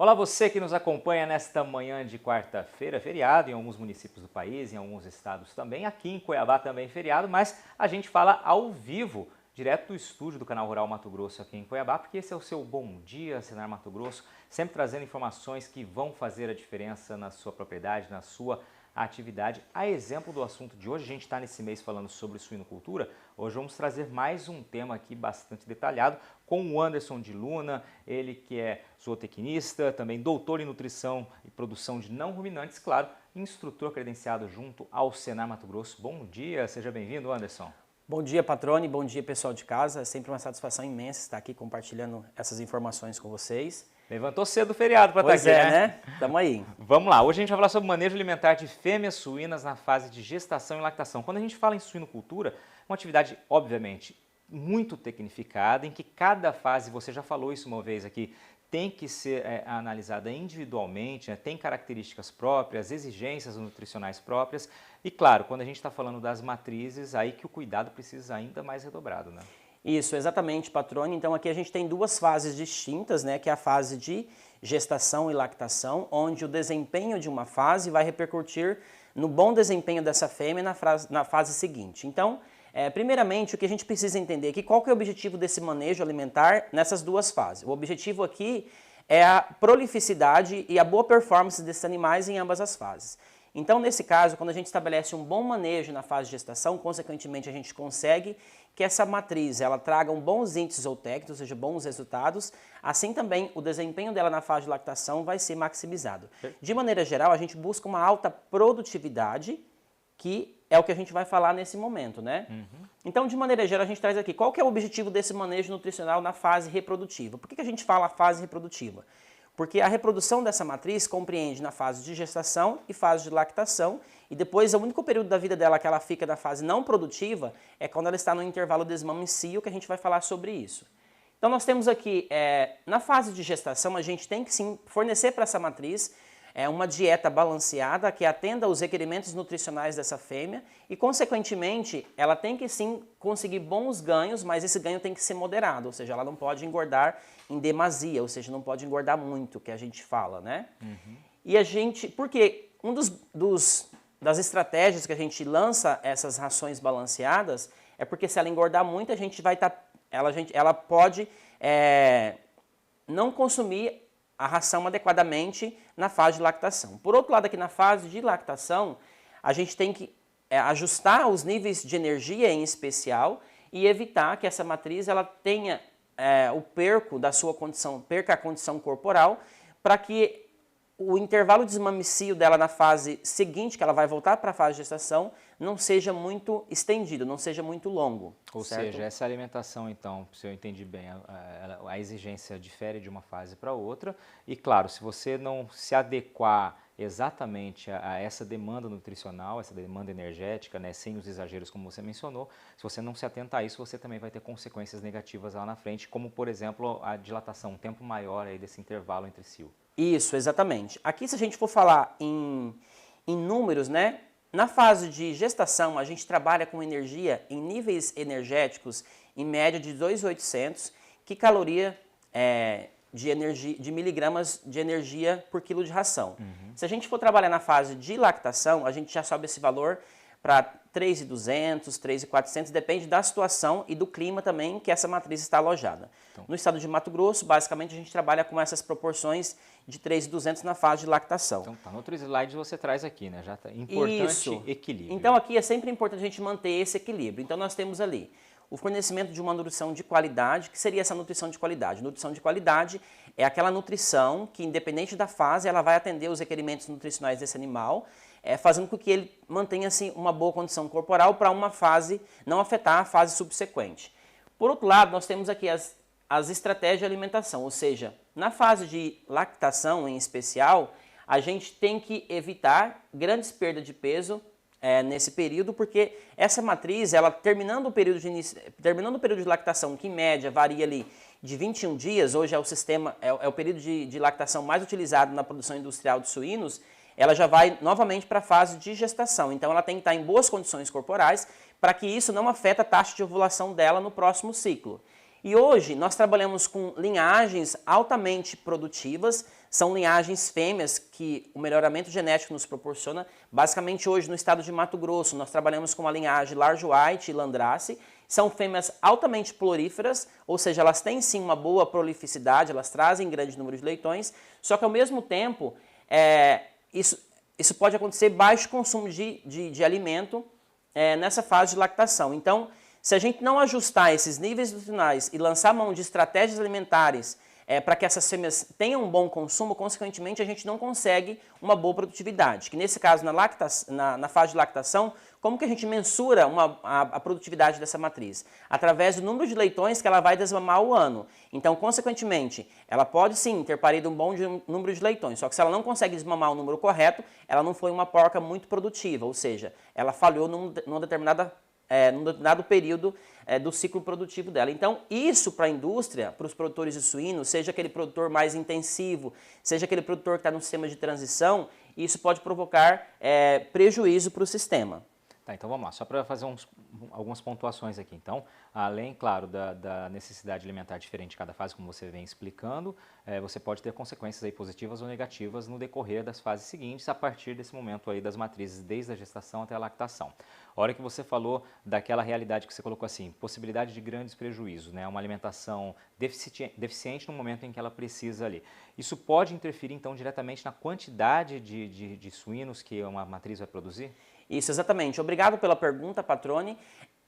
Olá, você que nos acompanha nesta manhã de quarta-feira, feriado em alguns municípios do país, em alguns estados também, aqui em Cuiabá também feriado, mas a gente fala ao vivo, direto do estúdio do Canal Rural Mato Grosso aqui em Cuiabá, porque esse é o seu Bom Dia, Senar Mato Grosso, sempre trazendo informações que vão fazer a diferença na sua propriedade, na sua atividade. A exemplo do assunto de hoje, a gente está nesse mês falando sobre suinocultura, hoje vamos trazer mais um tema aqui bastante detalhado com o Anderson de Luna, ele que é zootecnista, também doutor em nutrição e produção de não ruminantes, claro, instrutor credenciado junto ao Senar Mato Grosso. Bom dia, seja bem-vindo, Anderson. Bom dia, Patrone, bom dia, pessoal de casa. É sempre uma satisfação imensa estar aqui compartilhando essas informações com vocês. Levantou cedo o feriado para estar aqui, né? Tamo aí. Vamos lá, hoje a gente vai falar sobre o manejo alimentar de fêmeas suínas na fase de gestação e lactação. Quando a gente fala em suinocultura, é uma atividade, obviamente, muito tecnificada, em que cada fase, você já falou isso uma vez aqui, tem que ser analisada individualmente, né? Tem características próprias, exigências nutricionais próprias e, claro, quando a gente está falando das matrizes, aí que o cuidado precisa ainda mais redobrado, né? Isso, exatamente, Patrone. Então aqui a gente tem duas fases distintas, né, que é a fase de gestação e lactação, onde o desempenho de uma fase vai repercutir no bom desempenho dessa fêmea na fase seguinte. Então, primeiramente, o que a gente precisa entender aqui, qual que é o objetivo desse manejo alimentar nessas duas fases? O objetivo aqui é a prolificidade e a boa performance desses animais em ambas as fases. Então, nesse caso, quando a gente estabelece um bom manejo na fase de gestação, consequentemente a gente consegue que essa matriz ela traga bons índices zootécnicos, ou seja, bons resultados, assim também o desempenho dela na fase de lactação vai ser maximizado. De maneira geral, a gente busca uma alta produtividade, que é o que a gente vai falar nesse momento, né? Então, de maneira geral, a gente traz aqui, qual que é o objetivo desse manejo nutricional na fase reprodutiva? Por que a gente fala fase reprodutiva? Porque a reprodução dessa matriz compreende na fase de gestação e fase de lactação, e depois o único período da vida dela que ela fica na fase não produtiva é quando ela está no intervalo desmamacio, que a gente vai falar sobre isso. Então nós temos aqui, na fase de gestação, a gente tem que sim fornecer para essa matriz uma dieta balanceada que atenda aos requerimentos nutricionais dessa fêmea e, consequentemente, ela tem que sim conseguir bons ganhos, mas esse ganho tem que ser moderado, ou seja, ela não pode engordar em demasia, ou seja, não pode engordar muito, que a gente fala, né? E a gente, porque das estratégias que a gente lança essas rações balanceadas é porque se ela engordar muito, a gente vai ela pode não consumir a ração adequadamente na fase de lactação. Por outro lado, aqui na fase de lactação, a gente tem que ajustar os níveis de energia em especial e evitar que essa matriz ela tenha perca a condição corporal, para que o intervalo desmamicio dela na fase seguinte, que ela vai voltar para a fase de gestação, não seja muito estendido, não seja muito longo. Ou certo? seja, essa alimentação, então, se eu entendi bem, a exigência difere de uma fase para outra. E, claro, se você não se adequar exatamente a essa demanda nutricional, essa demanda energética, né, sem os exageros como você mencionou, se você não se atentar a isso, você também vai ter consequências negativas lá na frente, como, por exemplo, a dilatação, um tempo maior aí desse intervalo entre cio. Isso, exatamente. Aqui, se a gente for falar em números, né? Na fase de gestação, a gente trabalha com energia em níveis energéticos em média de 2.800 quilocaloria de miligramas de energia por quilo de ração. Se a gente for trabalhar na fase de lactação, a gente já sobe esse valor para 3.200, 3.400, depende da situação e do clima também que essa matriz está alojada. Então, no estado de Mato Grosso, basicamente, a gente trabalha com essas proporções de 3.200 na fase de lactação. Então, tá, no outro slide você traz aqui, né? Já tá importante equilíbrio. Então, aqui é sempre importante a gente manter esse equilíbrio. Então, nós temos ali o fornecimento de uma nutrição de qualidade. Que seria essa nutrição de qualidade? Nutrição de qualidade é aquela nutrição que, independente da fase, ela vai atender os requerimentos nutricionais desse animal, fazendo com que ele mantenha assim, uma boa condição corporal para uma fase, não afetar a fase subsequente. Por outro lado, nós temos aqui as estratégias de alimentação, ou seja, na fase de lactação em especial, a gente tem que evitar grandes perdas de peso nesse período, porque essa matriz, ela terminando o período de lactação, que em média varia ali de 21 dias, hoje é o período de lactação mais utilizado na produção industrial de suínos, ela já vai novamente para a fase de gestação. Então ela tem que estar em boas condições corporais para que isso não afete a taxa de ovulação dela no próximo ciclo. E hoje nós trabalhamos com linhagens altamente produtivas, são linhagens fêmeas que o melhoramento genético nos proporciona. Basicamente hoje no estado de Mato Grosso nós trabalhamos com a linhagem Large White e Landrace. São fêmeas altamente ploríferas, ou seja, elas têm sim uma boa prolificidade, elas trazem grande número de leitões, só que ao mesmo tempo isso pode acontecer baixo consumo de alimento nessa fase de lactação. Então, se a gente não ajustar esses níveis nutricionais e lançar mão de estratégias alimentares para que essas fêmeas tenham um bom consumo, consequentemente a gente não consegue uma boa produtividade. Que nesse caso, na fase de lactação, como que a gente mensura a produtividade dessa matriz? Através do número de leitões que ela vai desmamar ao ano. Então, consequentemente, ela pode sim ter parido um bom número de leitões, só que se ela não consegue desmamar o número correto, ela não foi uma porca muito produtiva, ou seja, ela falhou num determinado período do ciclo produtivo dela. Então, isso para a indústria, para os produtores de suínos, seja aquele produtor mais intensivo, seja aquele produtor que está no sistema de transição, isso pode provocar prejuízo para o sistema. Tá, então vamos lá, só para fazer algumas pontuações aqui. Então, além, claro, da necessidade alimentar diferente de cada fase, como você vem explicando, você pode ter consequências aí positivas ou negativas no decorrer das fases seguintes, a partir desse momento aí das matrizes, desde a gestação até a lactação. A hora que você falou daquela realidade que você colocou assim, possibilidade de grandes prejuízos, né? Uma alimentação deficiente no momento em que ela precisa ali. Isso pode interferir, então, diretamente na quantidade de suínos que uma matriz vai produzir? Isso, exatamente. Obrigado pela pergunta, Patrone.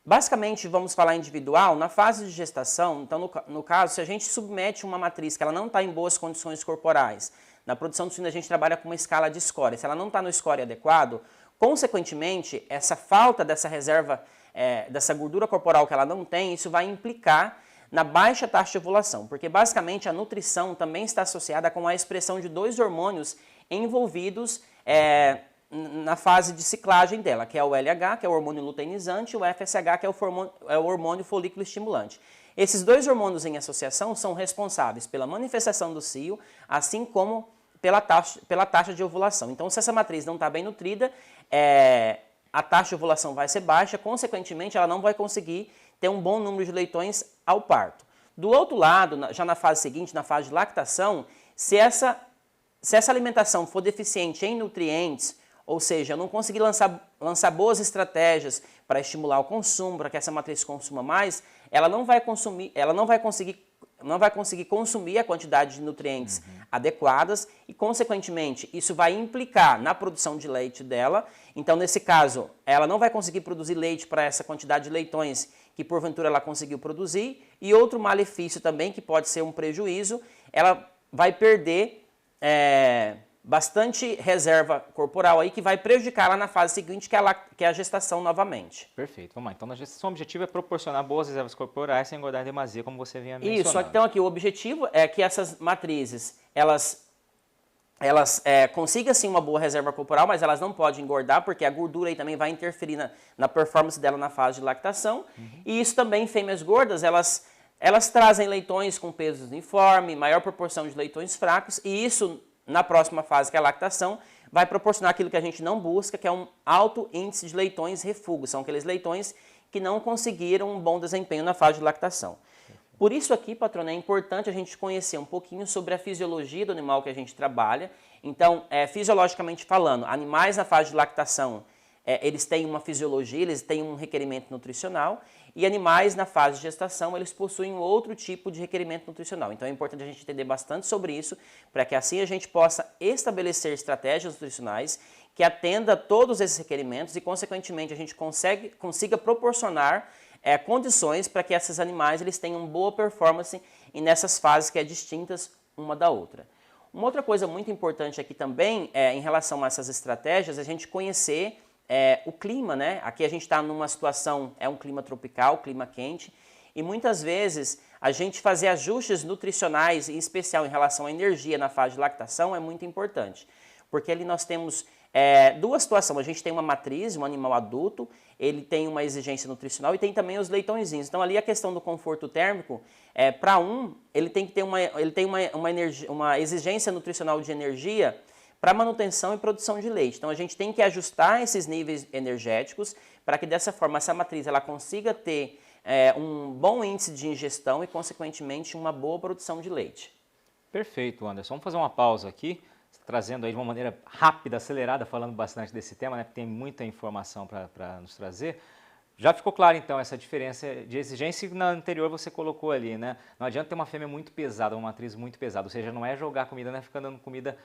Basicamente, vamos falar individual, na fase de gestação, então no caso, se a gente submete uma matriz que ela não está em boas condições corporais, na produção de suíno a gente trabalha com uma escala de score, se ela não está no score adequado, consequentemente, essa falta dessa reserva, dessa gordura corporal que ela não tem, isso vai implicar na baixa taxa de ovulação, porque basicamente a nutrição também está associada com a expressão de dois hormônios envolvidos na fase de ciclagem dela, que é o LH, que é o hormônio luteinizante, e o FSH, que é o hormônio folículo estimulante. Esses dois hormônios em associação são responsáveis pela manifestação do cio, assim como pela taxa de ovulação. Então, se essa matriz não está bem nutrida, a taxa de ovulação vai ser baixa, consequentemente, ela não vai conseguir ter um bom número de leitões ao parto. Do outro lado, já na fase seguinte, na fase de lactação, se essa alimentação for deficiente em nutrientes, ou seja, eu não consegui lançar boas estratégias para estimular o consumo, para que essa matriz consuma mais, ela não vai conseguir consumir a quantidade de nutrientes adequadas e, consequentemente, isso vai implicar na produção de leite dela. Então, nesse caso, ela não vai conseguir produzir leite para essa quantidade de leitões que, porventura, ela conseguiu produzir. E outro malefício também, que pode ser um prejuízo, ela vai perder bastante reserva corporal aí que vai prejudicar lá na fase seguinte, que é a gestação novamente. Perfeito, vamos lá. Então, na gestação, o objetivo é proporcionar boas reservas corporais sem engordar em demasia, como você vinha mencionando. Isso, então aqui o objetivo é que essas matrizes, elas consigam sim uma boa reserva corporal, mas elas não podem engordar, porque a gordura aí também vai interferir na performance dela na fase de lactação. E isso também, fêmeas gordas, elas trazem leitões com peso uniforme, maior proporção de leitões fracos, e isso na próxima fase, que é a lactação, vai proporcionar aquilo que a gente não busca, que é um alto índice de leitões refúgio. São aqueles leitões que não conseguiram um bom desempenho na fase de lactação. Por isso aqui, patrona, é importante a gente conhecer um pouquinho sobre a fisiologia do animal que a gente trabalha. Então, fisiologicamente falando, animais na fase de lactação, eles têm uma fisiologia, eles têm um requerimento nutricional, e animais na fase de gestação, eles possuem outro tipo de requerimento nutricional. Então é importante a gente entender bastante sobre isso, para que assim a gente possa estabelecer estratégias nutricionais que atenda a todos esses requerimentos e, consequentemente, a gente consiga proporcionar condições para que esses animais eles tenham boa performance e nessas fases que distintas uma da outra. Uma outra coisa muito importante aqui também, em relação a essas estratégias, é a gente conhecer o clima, né? Aqui a gente está numa situação, um clima tropical, clima quente, e muitas vezes a gente fazer ajustes nutricionais, em especial em relação à energia na fase de lactação, é muito importante. Porque ali nós temos duas situações, a gente tem uma matriz, um animal adulto, ele tem uma exigência nutricional e tem também os leitõezinhos. Então ali a questão do conforto térmico, para ele tem que ter uma exigência nutricional de energia para manutenção e produção de leite. Então a gente tem que ajustar esses níveis energéticos para que dessa forma essa matriz ela consiga ter um bom índice de ingestão e, consequentemente, uma boa produção de leite. Perfeito, Anderson. Vamos fazer uma pausa aqui, trazendo aí de uma maneira rápida, acelerada, falando bastante desse tema, né? Tem muita informação para nos trazer. Já ficou claro, então, essa diferença de exigência que na anterior você colocou ali, né? Não adianta ter uma fêmea muito pesada, uma matriz muito pesada, ou seja, não é jogar comida, não é ficar dando comida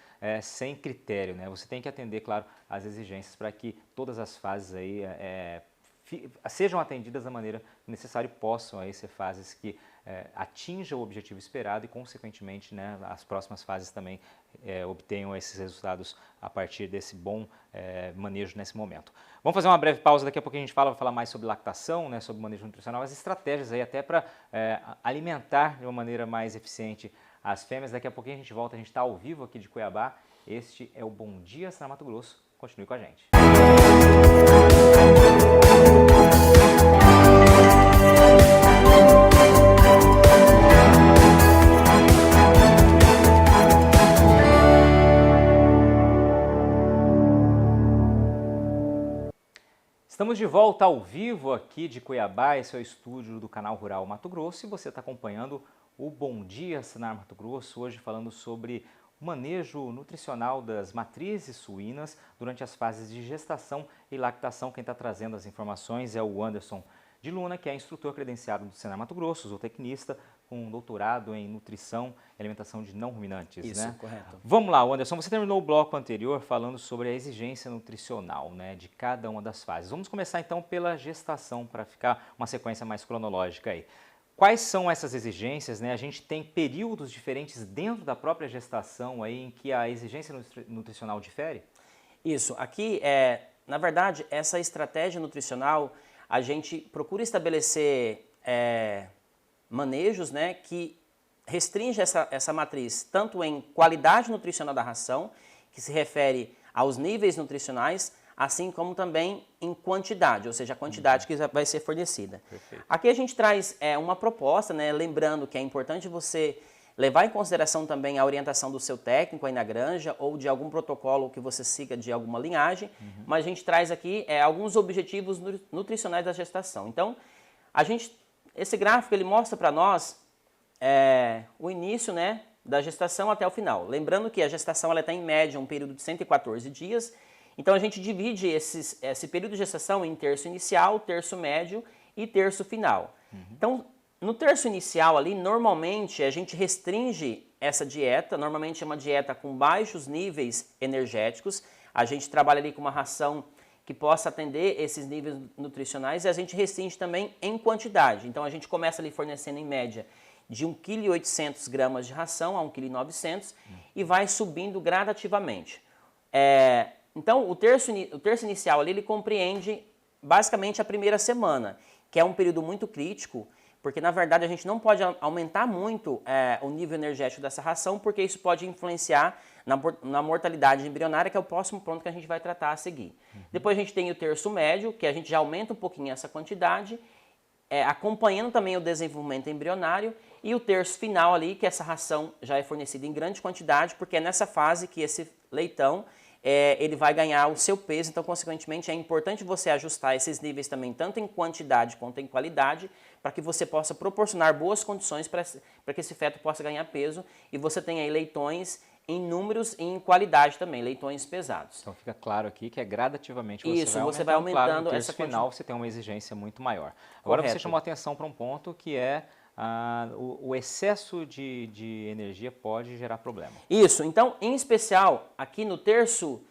sem critério, né? Você tem que atender, claro, às exigências para que todas as fases aí sejam atendidas da maneira necessária e possam aí ser fases que atinjam o objetivo esperado e, consequentemente, né, as próximas fases também obtenham esses resultados a partir desse bom manejo nesse momento. Vamos fazer uma breve pausa, daqui a pouco a gente vai falar mais sobre lactação, né, sobre manejo nutricional, as estratégias aí até para alimentar de uma maneira mais eficiente as fêmeas. Daqui a pouquinho a gente volta, a gente está ao vivo aqui de Cuiabá. Este é o Bom Dia Senar Mato Grosso. Continue com a gente. Estamos de volta ao vivo aqui de Cuiabá, esse é o estúdio do Canal Rural Mato Grosso e você está acompanhando o Bom Dia Senar Mato Grosso, hoje falando sobre o manejo nutricional das matrizes suínas durante as fases de gestação e lactação. Quem está trazendo as informações é o Anderson de Luna, que é instrutor credenciado do Senar Mato Grosso, zootecnista, com um doutorado em nutrição e alimentação de não ruminantes. Isso, né? Correto. Vamos lá, Anderson, você terminou o bloco anterior falando sobre a exigência nutricional, né, de cada uma das fases. Vamos começar então pela gestação, para ficar uma sequência mais cronológica aí. Quais são essas exigências, né? A gente tem períodos diferentes dentro da própria gestação aí em que a exigência nutricional difere? Isso, aqui, na verdade, essa estratégia nutricional, a gente procura estabelecer manejos, né, que restringe essa matriz tanto em qualidade nutricional da ração, que se refere aos níveis nutricionais, assim como também em quantidade, ou seja, a quantidade que vai ser fornecida. Perfeito. Aqui a gente traz uma proposta, né, lembrando que é importante você levar em consideração também a orientação do seu técnico aí na granja ou de algum protocolo que você siga de alguma linhagem, mas a gente traz aqui alguns objetivos nutricionais da gestação. Então, esse gráfico ele mostra para nós o início, né, da gestação até o final. Lembrando que a gestação ela está em média um período de 114 dias, então a gente divide esse período de gestação em terço inicial, terço médio e terço final. Então, no terço inicial ali, normalmente a gente restringe essa dieta, normalmente é uma dieta com baixos níveis energéticos, a gente trabalha ali com uma ração que possa atender esses níveis nutricionais e a gente restringe também em quantidade. Então a gente começa ali fornecendo em média de 1,8 kg de ração a 1,9 kg e vai subindo gradativamente. Então o terço inicial ali ele compreende basicamente a primeira semana, que é um período muito crítico, porque na verdade a gente não pode aumentar muito o nível energético dessa ração, porque isso pode influenciar na mortalidade embrionária, que é o próximo ponto que a gente vai tratar a seguir. Depois a gente tem o terço médio, que a gente já aumenta um pouquinho essa quantidade, acompanhando também o desenvolvimento embrionário, e o terço final ali, que essa ração já é fornecida em grande quantidade, porque é nessa fase que esse leitão ele vai ganhar o seu peso, então consequentemente é importante você ajustar esses níveis também, tanto em quantidade quanto em qualidade, para que você possa proporcionar boas condições para que esse feto possa ganhar peso e você tenha aí leitões em números e em qualidade também, leitões pesados. Então fica claro aqui que gradativamente você vai aumentando claro, no terço essa final você tem uma exigência muito maior. Agora Correto. você chamou a atenção para um ponto que o excesso de energia pode gerar problema. Isso, então em especial aqui no terço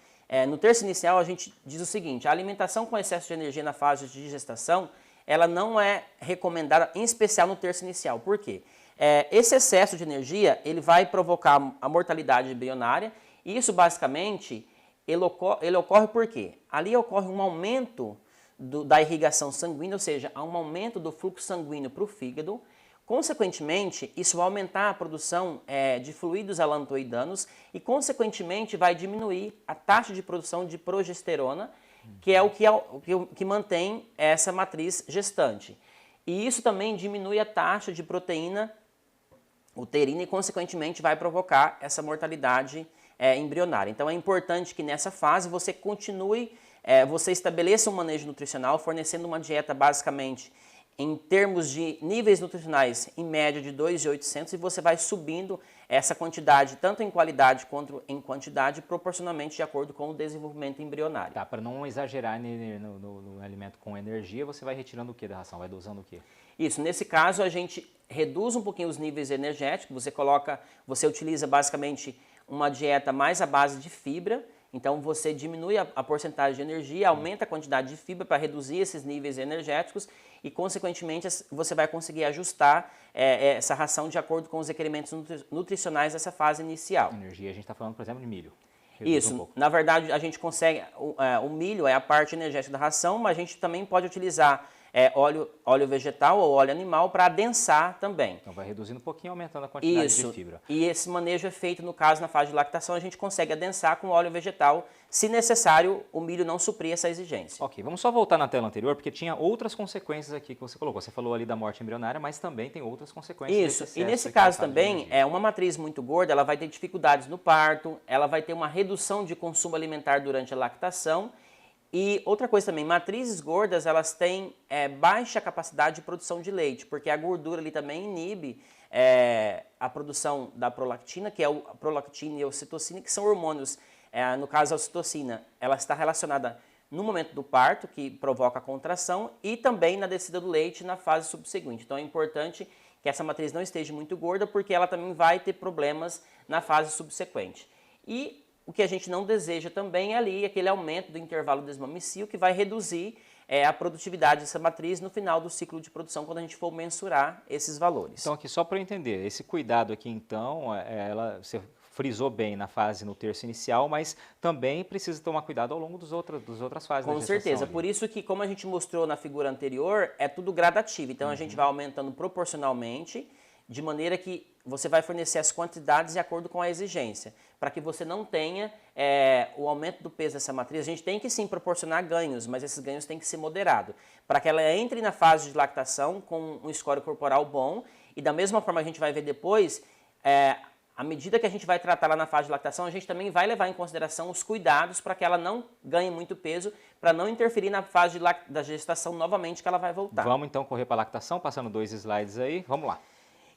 inicial a gente diz o seguinte: a alimentação com excesso de energia na fase de gestação, ela não é recomendada, em especial no terço inicial. Por quê? Esse excesso de energia ele vai provocar a mortalidade embrionária e isso basicamente ele ocorre por quê? Ali ocorre um aumento da irrigação sanguínea, ou seja, há um aumento do fluxo sanguíneo para o fígado. Consequentemente, isso vai aumentar a produção de fluidos alantoidanos e, consequentemente, vai diminuir a taxa de produção de progesterona, que é o que mantém essa matriz gestante. E isso também diminui a taxa de proteína uterina e, consequentemente, vai provocar essa mortalidade embrionária. Então, é importante que nessa fase você continue, você estabeleça um manejo nutricional, fornecendo uma dieta basicamente em termos de níveis nutricionais, em média de 2.800, e você vai subindo essa quantidade, tanto em qualidade quanto em quantidade, proporcionalmente de acordo com o desenvolvimento embrionário. Tá, para não exagerar no alimento com energia, você vai retirando o que da ração? Vai dosando o que? Isso, nesse caso a gente reduz um pouquinho os níveis energéticos, você utiliza basicamente uma dieta mais à base de fibra, então você diminui a porcentagem de energia, aumenta a quantidade de fibra para reduzir esses níveis energéticos e, consequentemente, você vai conseguir ajustar essa ração de acordo com os requerimentos nutricionais dessa fase inicial. Energia, a gente está falando, por exemplo, de milho. Isso, na verdade a gente consegue, o milho é a parte energética da ração, mas a gente também pode utilizar óleo vegetal ou óleo animal para adensar também. Então vai reduzindo um pouquinho, aumentando a quantidade de fibra. E esse manejo é feito, no caso, na fase de lactação, a gente consegue adensar com óleo vegetal, se necessário, o milho não suprir essa exigência. Ok, vamos só voltar na tela anterior, porque tinha outras consequências aqui que você colocou. Você falou ali da morte embrionária, mas também tem outras consequências. Isso, e nesse caso também, uma matriz muito gorda, ela vai ter dificuldades no parto, ela vai ter uma redução de consumo alimentar durante a lactação. E outra coisa também, matrizes gordas, elas têm baixa capacidade de produção de leite, porque a gordura ali também inibe a produção da prolactina, que é a prolactina e a ocitocina, que são hormônios, no caso a ocitocina, ela está relacionada no momento do parto, que provoca a contração, e também na descida do leite na fase subsequente. Então é importante que essa matriz não esteja muito gorda, porque ela também vai ter problemas na fase subsequente. E o que a gente não deseja também é ali aquele aumento do intervalo desmamicil que vai reduzir a produtividade dessa matriz no final do ciclo de produção, quando a gente for mensurar esses valores. Então aqui só para eu entender, esse cuidado aqui então, você frisou bem na fase no terço inicial, mas também precisa tomar cuidado ao longo das outras fases da gestação. Com certeza, por isso que, como a gente mostrou na figura anterior, é tudo gradativo, então a gente vai aumentando proporcionalmente, de maneira que você vai fornecer as quantidades de acordo com a exigência, para que você não tenha o aumento do peso dessa matriz. A gente tem que sim proporcionar ganhos, mas esses ganhos têm que ser moderados, para que ela entre na fase de lactação com um score corporal bom, e da mesma forma que a gente vai ver depois, à medida que a gente vai tratar ela na fase de lactação, a gente também vai levar em consideração os cuidados para que ela não ganhe muito peso, para não interferir na fase da gestação novamente, que ela vai voltar. Vamos então correr para a lactação, passando 2 slides aí, vamos lá.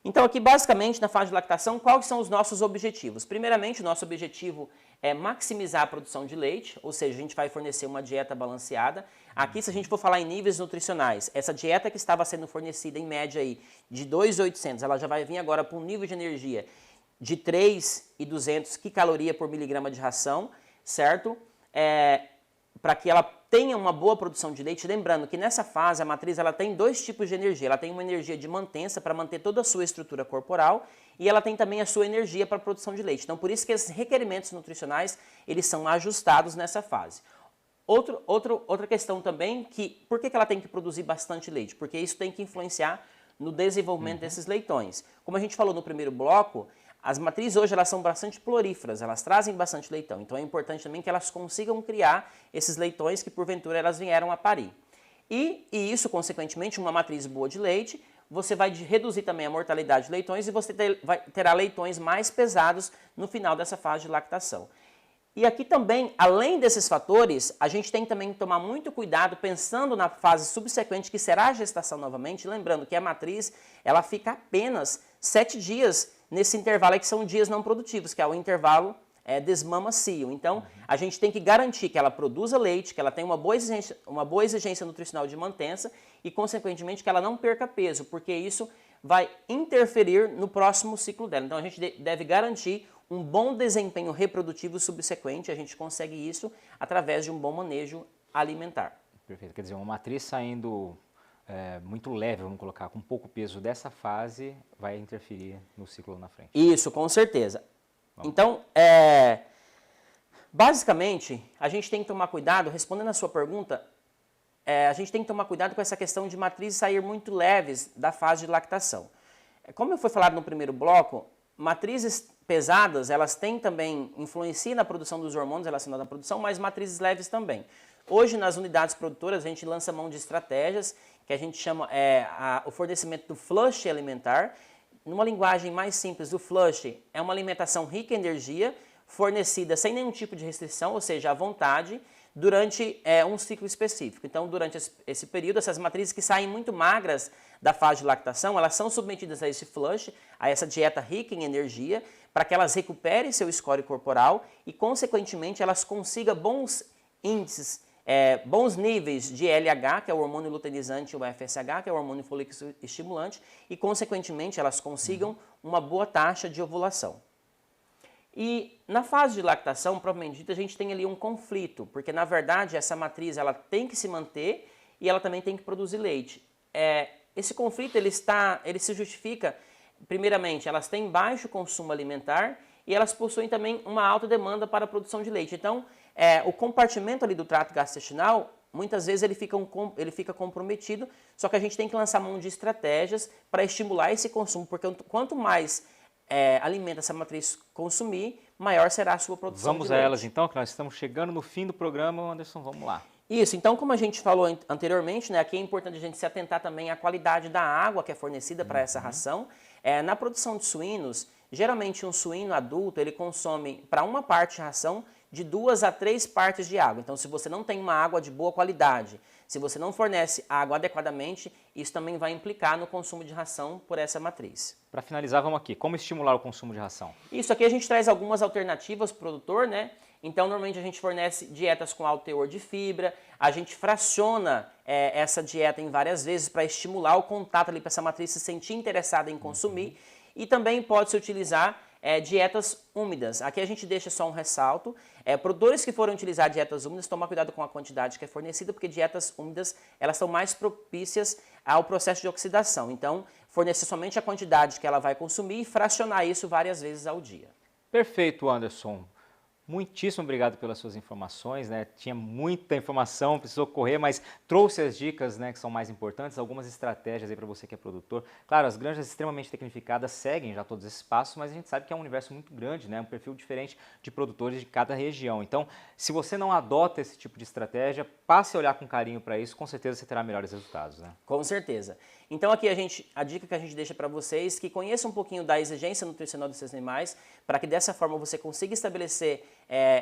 Então aqui basicamente na fase de lactação, quais são os nossos objetivos? Primeiramente, o nosso objetivo é maximizar a produção de leite, ou seja, a gente vai fornecer uma dieta balanceada. Aqui, se a gente for falar em níveis nutricionais, essa dieta que estava sendo fornecida em média aí de 2.800, ela já vai vir agora para um nível de energia de 3.200 quicaloria por miligrama de ração, certo? Para que ela tenha uma boa produção de leite, lembrando que nessa fase a matriz ela tem dois tipos de energia, ela tem uma energia de mantença para manter toda a sua estrutura corporal e ela tem também a sua energia para a produção de leite. Então por isso que esses requerimentos nutricionais eles são ajustados nessa fase. Outra questão também, por que ela tem que produzir bastante leite? Porque isso tem que influenciar no desenvolvimento desses leitões. Como a gente falou no primeiro bloco, as matrizes hoje elas são bastante floríferas, elas trazem bastante leitão, então é importante também que elas consigam criar esses leitões que porventura elas vieram a parir. E isso, consequentemente, uma matriz boa de leite, você vai reduzir também a mortalidade de leitões e você terá leitões mais pesados no final dessa fase de lactação. E aqui também, além desses fatores, a gente tem também que tomar muito cuidado pensando na fase subsequente, que será a gestação novamente, lembrando que a matriz ela fica apenas 7 dias nesse intervalo aí que são dias não produtivos, que é o intervalo desmamacio. Então, a gente tem que garantir que ela produza leite, que ela tenha uma boa exigência nutricional de mantença e, consequentemente, que ela não perca peso, porque isso vai interferir no próximo ciclo dela. Então, a gente deve garantir um bom desempenho reprodutivo subsequente, a gente consegue isso através de um bom manejo alimentar. Perfeito, quer dizer, uma matriz saindo muito leve, vamos colocar, com pouco peso dessa fase, vai interferir no ciclo na frente. Isso, com certeza. Vamos. Então, basicamente, a gente tem que tomar cuidado, respondendo a sua pergunta, a gente tem que tomar cuidado com essa questão de matrizes sair muito leves da fase de lactação. Como foi falado no primeiro bloco, matrizes pesadas, elas têm também, influenciam na produção dos hormônios relacionados à produção, mas matrizes leves também. Hoje, nas unidades produtoras, a gente lança mão de estratégias que a gente chama o fornecimento do flush alimentar. Numa linguagem mais simples, o flush é uma alimentação rica em energia, fornecida sem nenhum tipo de restrição, ou seja, à vontade, durante um ciclo específico. Então, durante esse período, essas matrizes que saem muito magras da fase de lactação, elas são submetidas a esse flush, a essa dieta rica em energia, para que elas recuperem seu score corporal e, consequentemente, elas consigam bons índices, bons níveis de LH, que é o hormônio luteinizante, o FSH, que é o hormônio folículo estimulante, e, consequentemente, elas consigam uma boa taxa de ovulação. E na fase de lactação, propriamente dita, a gente tem ali um conflito, porque na verdade essa matriz ela tem que se manter e ela também tem que produzir leite. Esse conflito ele se justifica, primeiramente, elas têm baixo consumo alimentar e elas possuem também uma alta demanda para a produção de leite. Então, o compartimento ali do trato gastrointestinal, muitas vezes ele fica comprometido, só que a gente tem que lançar mão de estratégias para estimular esse consumo, porque quanto mais alimento essa matriz consumir, maior será a sua produção de leite. Vamos a elas então, que nós estamos chegando no fim do programa, Anderson, vamos lá. Isso, então como a gente falou anteriormente, né, aqui é importante a gente se atentar também à qualidade da água que é fornecida para essa ração. Na produção de suínos, geralmente um suíno adulto, ele consome para uma parte de ração de 2 a 3 partes de água. Então se você não tem uma água de boa qualidade, se você não fornece água adequadamente, isso também vai implicar no consumo de ração por essa matriz. Para finalizar, vamos aqui. Como estimular o consumo de ração? Isso aqui a gente traz algumas alternativas para o produtor, né? Então, normalmente a gente fornece dietas com alto teor de fibra, a gente fraciona essa dieta em várias vezes para estimular o contato ali para essa matriz se sentir interessada em consumir. E também pode-se utilizar dietas úmidas. Aqui a gente deixa só um ressalto. Produtores que forem utilizar dietas úmidas, tomar cuidado com a quantidade que é fornecida, porque dietas úmidas elas são mais propícias ao processo de oxidação. Então, fornecer somente a quantidade que ela vai consumir e fracionar isso várias vezes ao dia. Perfeito, Anderson. Muitíssimo obrigado pelas suas informações, né? Tinha muita informação, precisou correr, mas trouxe as dicas, né, que são mais importantes, algumas estratégias aí para você que é produtor. Claro, as granjas extremamente tecnificadas seguem já todos esses passos, mas a gente sabe que é um universo muito grande, né? Um perfil diferente de produtores de cada região. Então, se você não adota esse tipo de estratégia, passe a olhar com carinho para isso, com certeza você terá melhores resultados, né? Com certeza. Então aqui a dica que a gente deixa para vocês, que conheçam um pouquinho da exigência nutricional desses animais, para que dessa forma você consiga estabelecer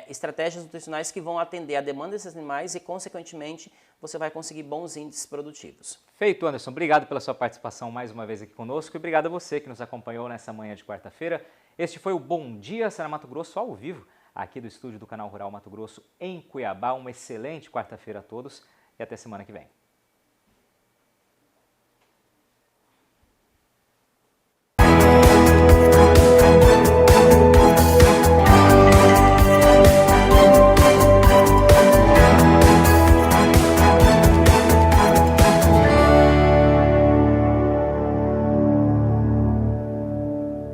estratégias nutricionais que vão atender a demanda desses animais e, consequentemente, você vai conseguir bons índices produtivos. Feito, Anderson. Obrigado pela sua participação mais uma vez aqui conosco e obrigado a você que nos acompanhou nessa manhã de quarta-feira. Este foi o Bom Dia Ceará Mato Grosso ao vivo, aqui do estúdio do Canal Rural Mato Grosso em Cuiabá. Uma excelente quarta-feira a todos e até semana que vem.